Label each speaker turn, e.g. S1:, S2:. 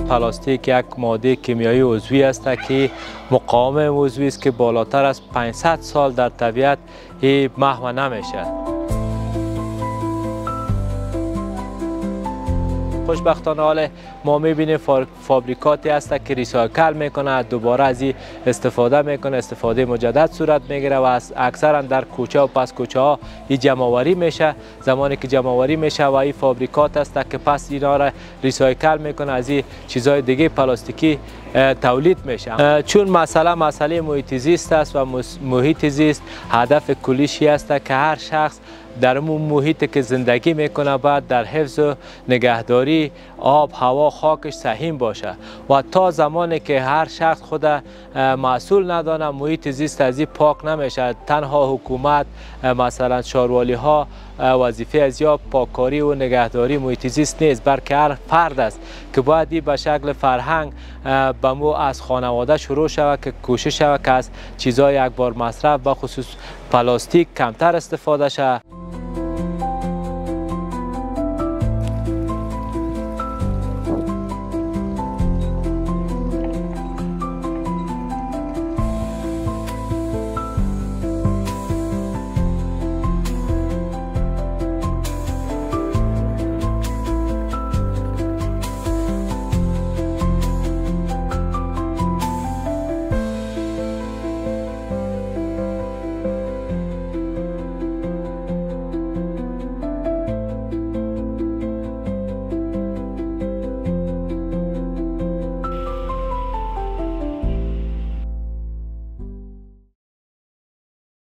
S1: پلاستیک یک ماده کیمیایی عضوی است که مقاوم عضوی است که بالاتر از 500 سال در طبیعت محو نمیشه. خوشبختانه حال ما میبینیم فابریکاتی هست که ریسایکل میکنه، دوباره از این استفاده میکنه، استفاده مجدد صورت میگیره و اکثرا در کوچه و پس کوچه ها این جمع‌آوری میشه. زمانی که جمع‌آوری میشه و این فابریکات هست که پس اینا را ریسایکل میکنه، از این چیزهای دیگه پلاستیکی تولید میشه. چون مسئله محیط زیست است و محیط زیست هدف کلیشی است که هر شخص در اون محیط که زندگی میکنه باید در حفظ و نگهداری آب، هوا، خاکش سهیم باشه و تا زمانی که هر شخص خود مسئول ندانه محیط زیست از این پاک نمیشه. تنها حکومت مثلا شاروالی ها وظیفه از یا پاککاری و نگهداری محیط زیست نیست، بلکه هر فرد است که باید این به شکل فرهنگ به مو از خانواده شروع شود که کوشش شود که از چیزهای یک بار مصرف به خصوص پلاستیک کمتر استفاده شود.